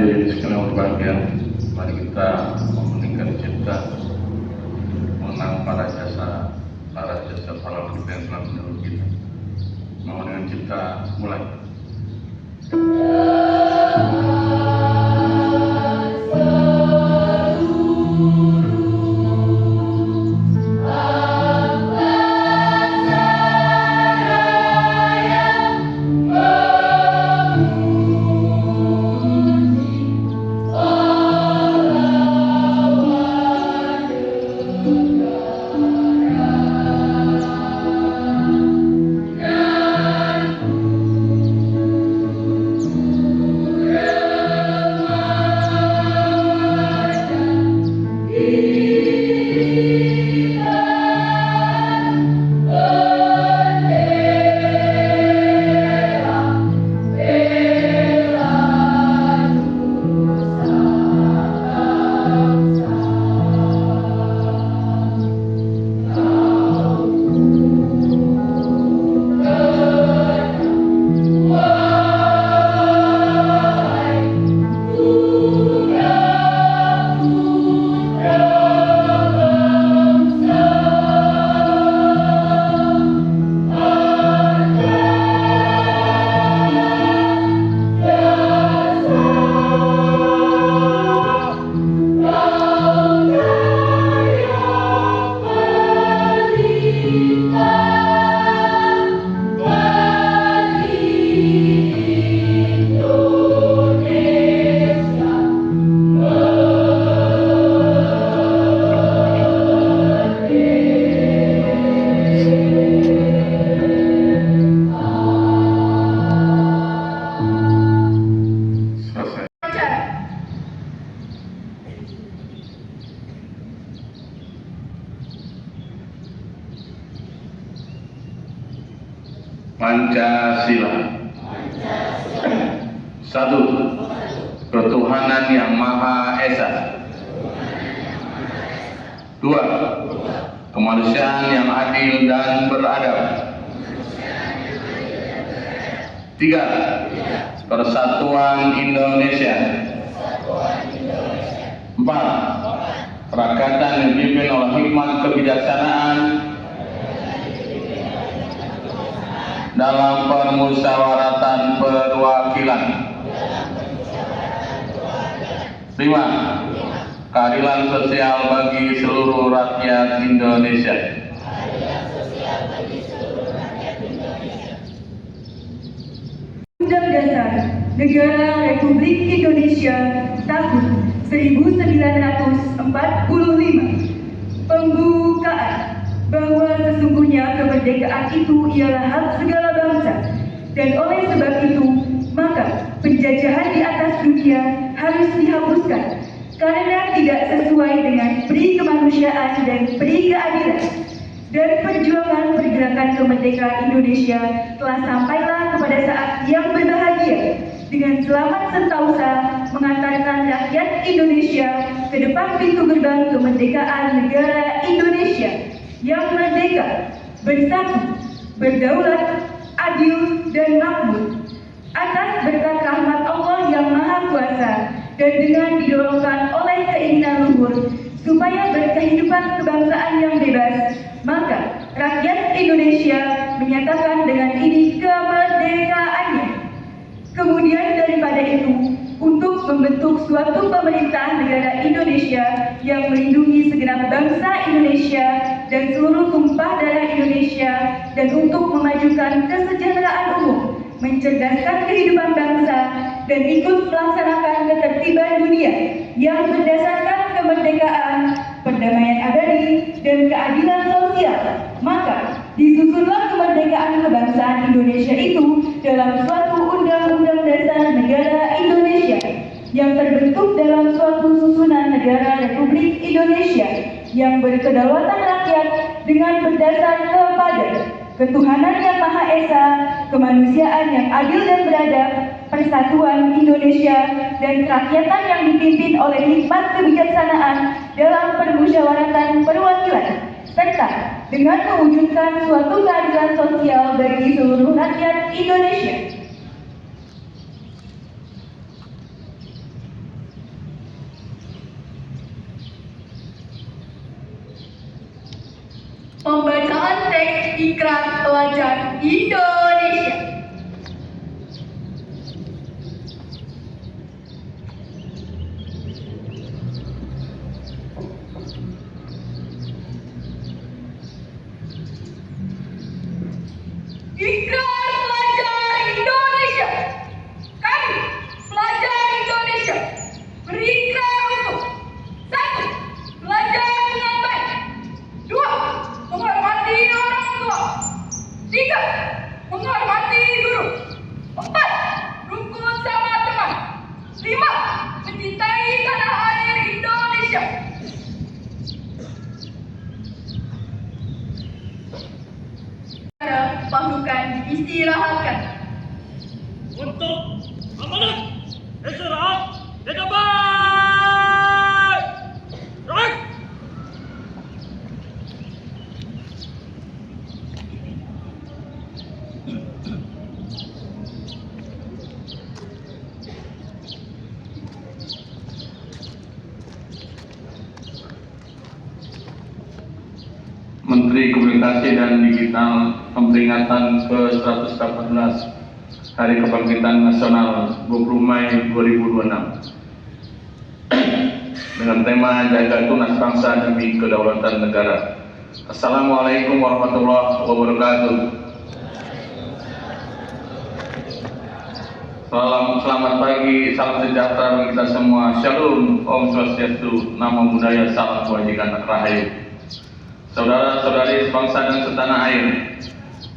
hadirin sekalian berbahagia, mari kita memeningkan cipta mengenang para jasa pahlawan kita yang telah mendahului kita. Memeningkan cipta mulai. Pancasila. Satu, ketuhanan yang Maha Esa. Dua, kemanusiaan yang adil dan beradab. Tiga, persatuan Indonesia. Empat, kerakyatan yang dipimpin oleh hikmat kebijaksanaan dalam permusyawaratan perwakilan. 5. Keadilan sosial bagi seluruh rakyat Indonesia. Undang Dasar Negara Republik Indonesia tahun 1945. Pembukaan bahwa sesungguhnya kemerdekaan itu ialah hak segala bangsa, dan oleh sebab itu maka penjajahan di atas dunia harus dihapuskan karena tidak sesuai dengan peri kemanusiaan dan peri keadilan. Dan perjuangan pergerakan kemerdekaan Indonesia telah sampailah kepada saat yang berbahagia dengan selamat sentausa mengantarkan rakyat Indonesia ke depan pintu gerbang kemerdekaan negara Indonesia yang merdeka, bersatu, berdaulat, adil, dan makmur atas berkat rahmat Allah yang Maha Kuasa, dan dengan didorongkan oleh keinginan luhur supaya berkehidupan kebangsaan yang bebas, maka rakyat Indonesia menyatakan dengan ini kemerdekaannya. Kemudian daripada itu, untuk membentuk suatu pemerintah negara Indonesia yang melindungi segenap bangsa Indonesia dan seluruh tumpah darah Indonesia, dan untuk memajukan kesejahteraan umum, mencerdaskan kehidupan bangsa, dan ikut melaksanakan ketertiban dunia yang berdasarkan kemerdekaan, perdamaian abadi, dan keadilan sosial, maka disusunlah kemerdekaan kebangsaan Indonesia itu dalam suatu Undang-Undang Dasar Negara Indonesia yang terbentuk dalam suatu susunan negara Republik Indonesia yang berkedaulatan rakyat dengan berdasar kepada ketuhanan yang Maha Esa, kemanusiaan yang adil dan beradab, persatuan Indonesia, dan kerakyatan yang dipimpin oleh hikmat kebijaksanaan dalam permusyawaratan perwakilan, serta dengan mewujudkan suatu keadilan sosial bagi seluruh rakyat Indonesia. Pembacaan teks Ikrar Pelajar Indonesia. Ikrar Pelajar Indonesia. Kami, pelajar Indonesia, berikrar untuk: 1. Belajar dengan baik. 2. Menghormati orang tua. 3. Menghormati guru. 4. Rukun sama teman. 5. Mencintai tanah air Indonesia. Pasukan diistirahatkan. Untuk amanat istirahat dengan baik. Right. Menteri Komunikasi dan Digital memperingatan ke-118 Hari Kebangkitan Nasional 20 Mei 2026 dengan tema Jaga Tunas Bangsa Demi Kedaulatan Negara. Assalamualaikum warahmatullahi wabarakatuh. Selamat pagi, salam sejahtera bagi kita semua. Shalom, Om Swastiastu, Namo Buddhaya, Salam Kebajikan, Rahayu. Saudara-saudari sebangsa dan setanah air,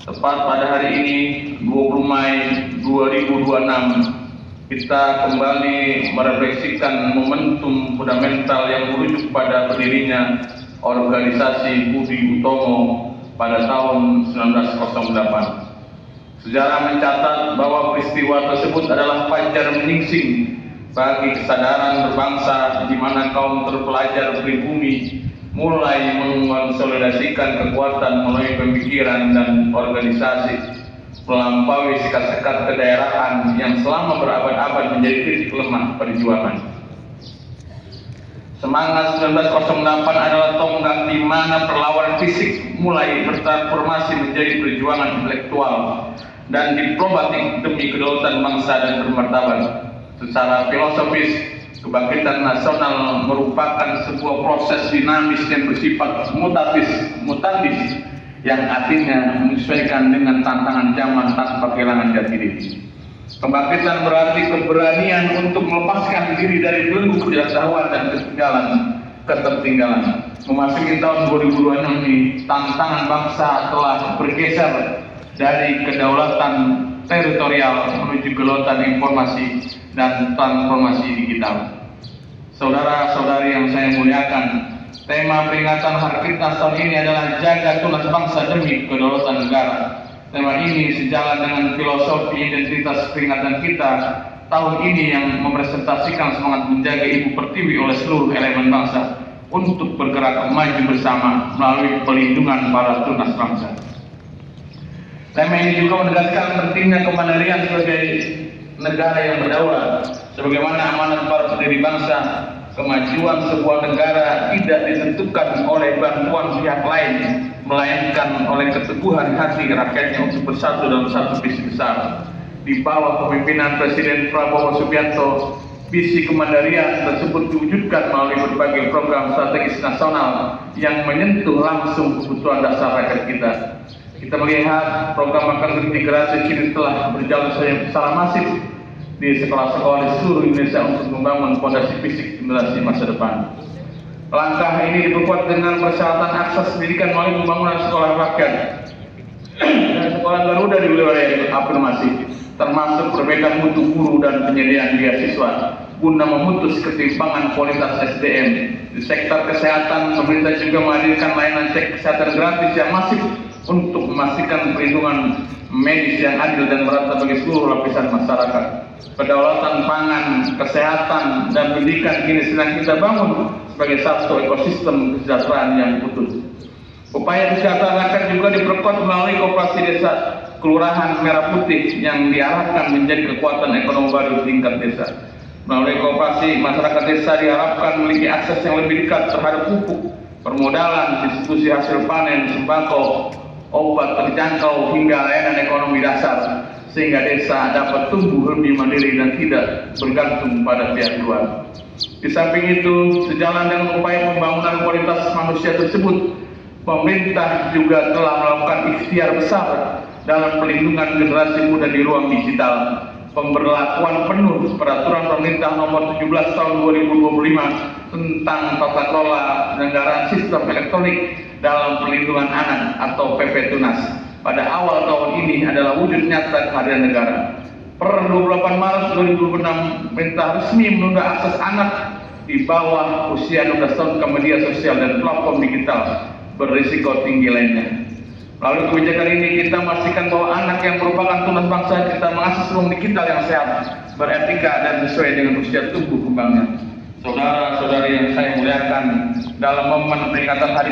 tepat pada hari ini 20 Mei 2026 kita kembali merefleksikan momentum fundamental yang merujuk pada berdirinya organisasi Budi Utomo pada tahun 1908. Sejarah mencatat bahwa peristiwa tersebut adalah fajar menyingsing bagi kesadaran berbangsa, di mana kaum terpelajar pribumi mulai mengonsolidasikan kekuatan melalui pemikiran dan organisasi, melampaui sekat-sekat kedaerahan yang selama berabad-abad menjadi titik lemah perjuangan. Semangat 1908 adalah tonggak di mana perlawanan fisik mulai bertransformasi menjadi perjuangan intelektual dan diplomatik demi kedaulatan bangsa dan bermartabat. Secara filosofis, kebangkitan nasional merupakan sebuah proses dinamis yang bersifat mutandis yang artinya menyesuaikan dengan tantangan zaman tanpa kehilangan jati diri. Kebangkitan berarti keberanian untuk melepaskan diri dari belenggu ketidaktahuan dan ketertinggalan. Memasuki tahun 2026 ini, tantangan bangsa telah bergeser dari kedaulatan teritorial menuju kedaulatan informasi dan transformasi digital. Saudara-saudari yang saya muliakan, tema peringatan Hari Kertas tahun ini adalah Jaga Tunas Bangsa Demi Kedaulatan Negara. Tema ini sejalan dengan filosofi identitas peringatan kita tahun ini yang merepresentasikan semangat menjaga Ibu Pertiwi oleh seluruh elemen bangsa untuk bergerak maju bersama melalui pelindungan para tunas bangsa. Tema ini juga menegaskan pentingnya kemandirian sebagai negara yang berdaulat, sebagaimana amanat para pendiri bangsa. Kemajuan sebuah negara tidak ditentukan oleh bantuan pihak lain, melainkan oleh keteguhan hati rakyatnya untuk bersatu dalam satu visi besar. Di bawah kepemimpinan Presiden Prabowo Subianto, visi kemandirian tersebut diwujudkan melalui berbagai program strategis nasional yang menyentuh langsung kebutuhan dasar rakyat kita. Kita melihat program makan integrasi kini telah berjalan secara masif di sekolah-sekolah di seluruh Indonesia untuk membangun fondasi fisik generasi masa depan. Langkah ini diperkuat dengan persyaratan akses pendidikan melalui pembangunan sekolah rakyat dan sekolah Garuda di wilayah afirmasi, termasuk perbaikan mutu guru dan penyediaan beasiswa guna memutus ketimpangan kualitas SDM. Di sektor kesehatan, pemerintah juga menghadirkan layanan cek kesehatan gratis yang masif untuk memastikan perlindungan medis yang adil dan merata bagi seluruh lapisan masyarakat. Kedaulatan pangan, kesehatan, dan pendidikan kini sedang kita bangun sebagai satu ekosistem kesejahteraan yang utuh. Upaya kesejahteraan rakyat juga diperkuat melalui koperasi desa kelurahan Merah Putih yang diarahkan menjadi kekuatan ekonomi baru di tingkat desa. Melalui koperasi, masyarakat desa diharapkan memiliki akses yang lebih dekat terhadap pupuk, permodalan, distribusi hasil panen, sembako, obat terjangkau hingga layanan ekonomi dasar, sehingga desa dapat tumbuh lebih mandiri dan tidak bergantung pada pihak luar. Di samping itu, sejalan dengan upaya pembangunan kualitas manusia tersebut, pemerintah juga telah melakukan ikhtiar besar dalam pelindungan generasi muda di ruang digital. Pemberlakuan penuh Peraturan Pemerintah Nomor 17 Tahun 2025 tentang tata kelola penyelenggaraan sistem elektronik dalam perlindungan anak atau PP Tunas pada awal tahun ini adalah wujud nyata kehadiran negara. Per 28 Maret 2006, pemerintah resmi menunda akses anak di bawah usia 16 tahun ke media sosial dan platform digital berisiko tinggi lainnya. Melalui kebijakan ini kita memastikan bahwa anak yang merupakan tunas bangsa kita mengakses ruang digital yang sehat, beretika dan sesuai dengan usia tumbuh kembangnya. Saudara-saudari yang saya muliakan, dalam momen peringatan Hari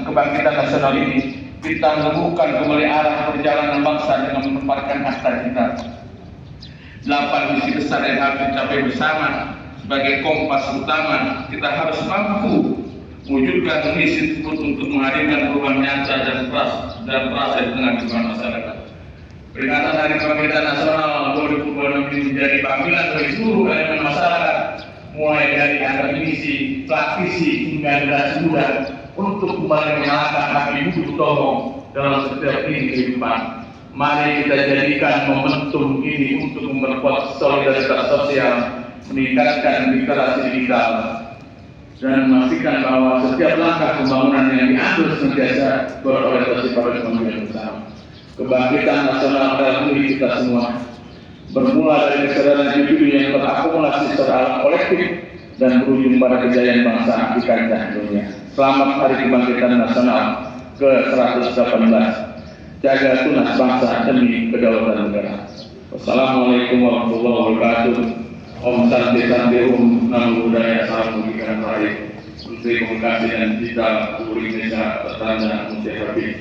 Kebangkitan Nasional ini, kita menemukan kembali arah perjalanan bangsa dengan menempatkan hashtag kita. 8 misi besar yang harus dicapai bersama sebagai kompas utama. Kita harus mampu mewujudkan misi tersebut untuk menghadirkan perubahan nyata dan terasa di tengah kehidupan masyarakat. Peringatan Hari Kebangkitan Nasional 2026 ini menjadi panggilan bagi seluruh elemen masyarakat, mulai dari akademisi, praktisi hingga generasi muda, untuk kembali menyalakan api Budi Utomo dalam setiap lini kehidupan. Mari kita jadikan momentum ini untuk memperkuat solidaritas sosial, meningkatkan literasi digital, dan memastikan bahwa setiap langkah pembangunan yang diambil senantiasa berorientasi pada kepentingan bersama. Kebangkitan nasional adalah milik kita semua, bermula dari kesadaran individu yang terakumulasi secara kolektif dan berujung pada kejayaan bangsa di kancah dunia. Selamat Hari Kebangkitan Nasional ke-118. Jaga tunas bangsa demi kedaulatan negara. Wassalamualaikum warahmatullahi wabarakatuh. Om Santi Santi Om Namo Buddhaya. Salam Kebajikan Rakyat. Menteri Komunikasi dan Digital Republik Indonesia Pertanda Muhammad Habib.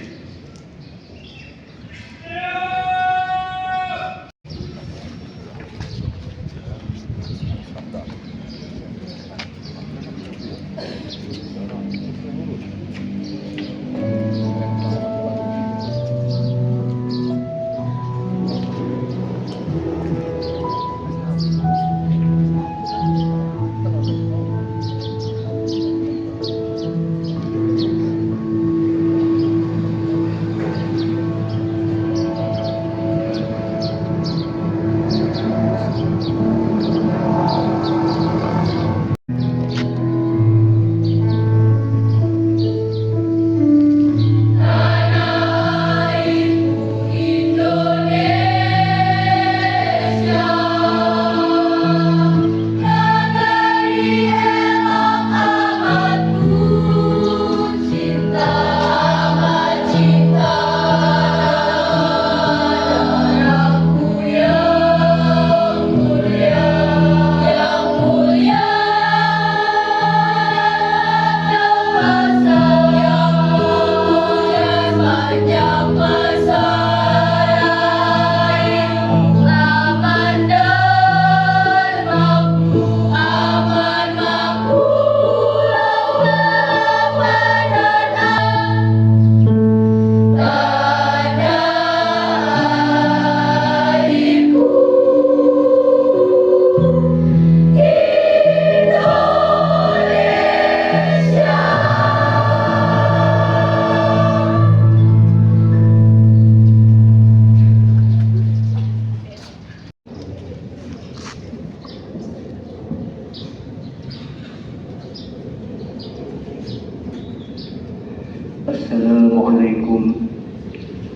Assalamualaikum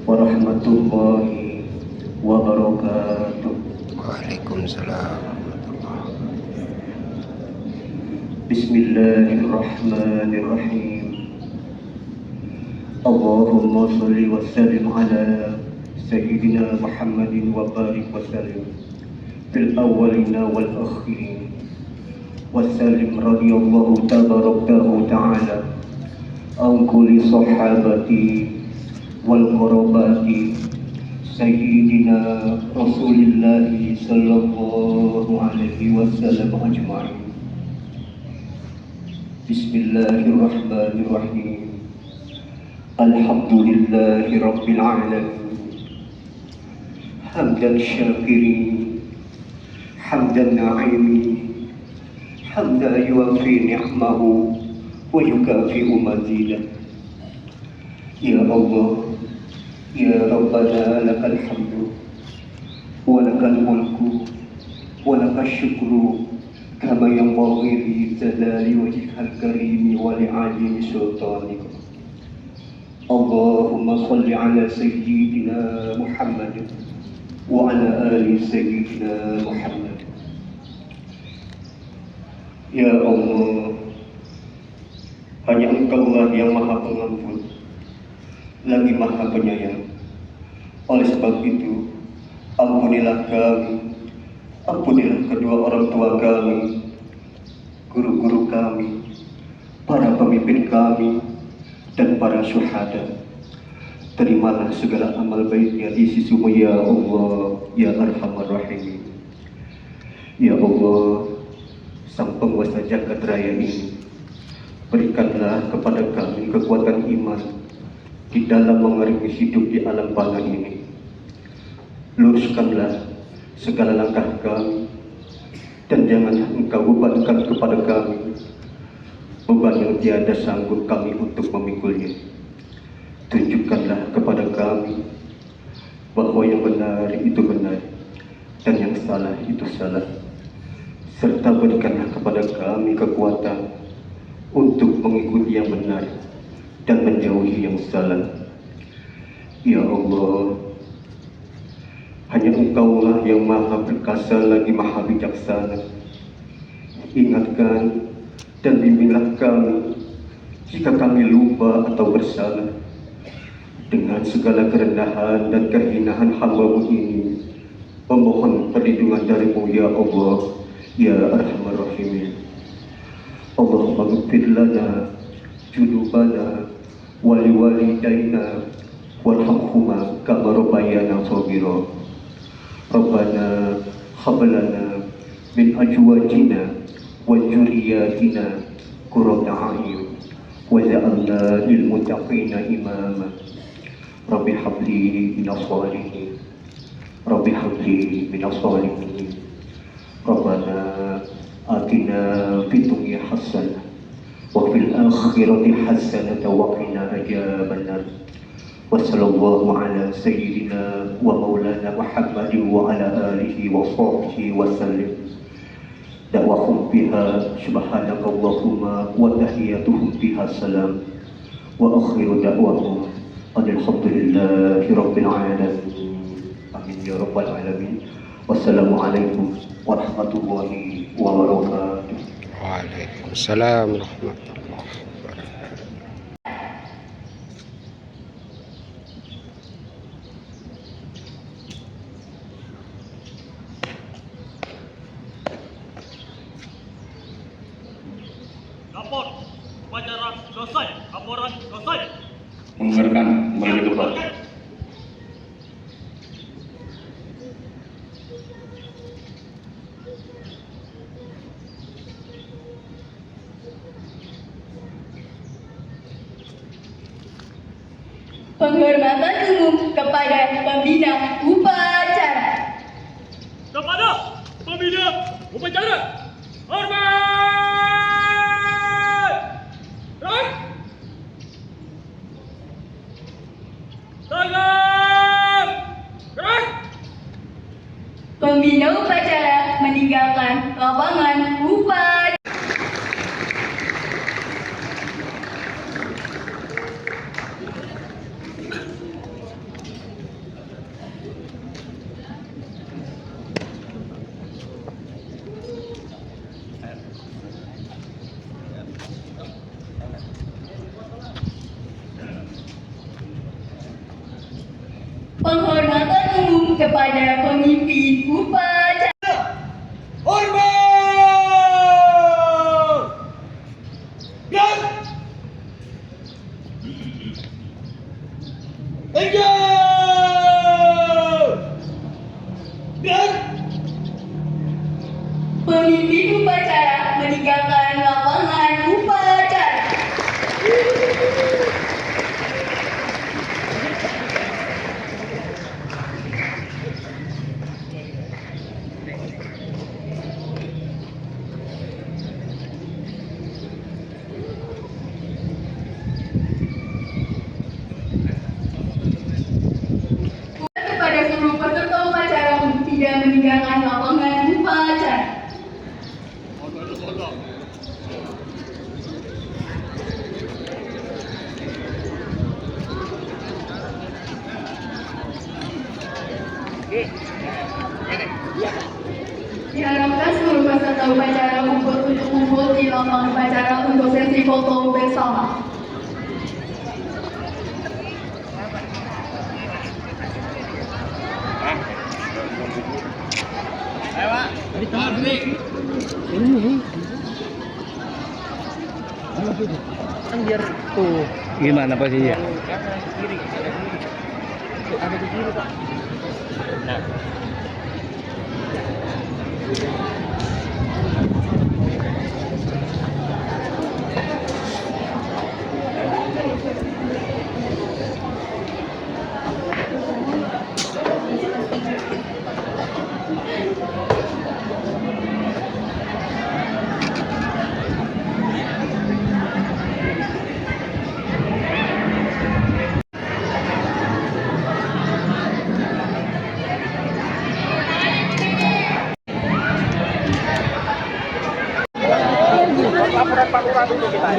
warahmatullahi wabarakatuh. Waalaikumsalam. Bismillahirrahmanirrahim. Allahumma salli wa sallim ala Sayyidina Muhammadin wa barik wa sallim fil awwalina wal akhirin wa sallim radiyallahu tabarakahu ta'ala an kulli sahabati wal qarabati Sayyidina Rasulillah sallallahu alaihi wasallam ajma'in. Bismillahirrahmanirrahim. Alhamdulillahi Rabbil Alamin. Hamdan syakirin, hamdan na'imin, hamdan yuwafi ni'mahu wa yukafi'u mazidah. Ya Allah, Ya Rabbana lakal hamdu wa lakal mulku wa lakal syukru kama yanbaghi li jalali wajhikal karimi wa li 'azimi sultanika. Allahumma salli ala sayyidina Muhammad wa ala ali sayyidina Muhammad. Ya Allah, hanya Engkau-lah yang Maha Pengampun, lagi Maha Penyayang. Oleh sebab itu, ampunilah kami, ampunilah kedua orang tua kami, guru-guru kami, para pemimpin kami, dan para syuhada. Terimalah segala amal baiknya di sisimu ya Allah, ya Arhamar Rahimin. Ya Allah, Sang Penguasa Jagat Raya ini, berikanlah kepada kami kekuatan iman di dalam mengarungi hidup di alam bana ini. Luruskanlah segala langkah kami, dan janganlah Engkau bebankan kepada kami beban yang tiada sanggup kami untuk memikulnya. Tunjukkanlah kepada kami bahwa yang benar itu benar dan yang salah itu salah, serta berikanlah kepada kami kekuatan untuk mengikuti yang benar dan menjauhi yang salah. Ya Allah, hanya Engkau-lah yang Maha Perkasa lagi Maha Bijaksana. Ingatkan dan bimbinglah kami jika kami lupa atau bersalah. Dengan segala kerendahan dan kehinaan hamba-Mu ini, memohon perlindungan dari-Mu ya Allah, ya Arhamar Rahimin. Allahumma ghfir lana junubana wa liwalidayna warhamhuma kama rabbayana shaghira. Rabbana hab lana min azwajina wa dzurriyyatina qurrata a'yun waj'alna lil muttaqina imama. Rabbi habli minas shalihin, Rabbi habli minas shalihin. Rabbana atina fid dunya hasanah wa fil akhirati hasanah wa qina adzabannar. Wa sallallahu ala sayyidina wa maulana Muhammadin wa ala alihi wa sahbihi wa sallim. Da'wahum biha subhanaka Allahumma wa tahiyyatuhum biha salam. Wa akhiru da'wahum alhamdulillahi rabbil alamin. Amin ya rabbal alamin. Wassalamualaikum warahmatullahi wabarakatuh. Waalaikumsalam warahmatullahi wabarakatuh. Lapor, upacara selesai. Laporan selesai. Mendengarkan kembali ke depan. Penghormatan umum kepada pembina upacara. Kepada pembina upacara, hormat! Right! Tangan! Right! Pembina upacara meninggalkan lapangan upacara. Penghormatan umum kepada pemimpin upacara. Hormat! Biar! Engage! Biar! Pemimpin upacara meninggalkan lapangan upacara. Diharapkan seluruh peserta upacara kumpul untuk kumpul di lapangan upacara untuk sesi foto bersama. Gimana posisinya? Laporan Pak Lurah dulu kita.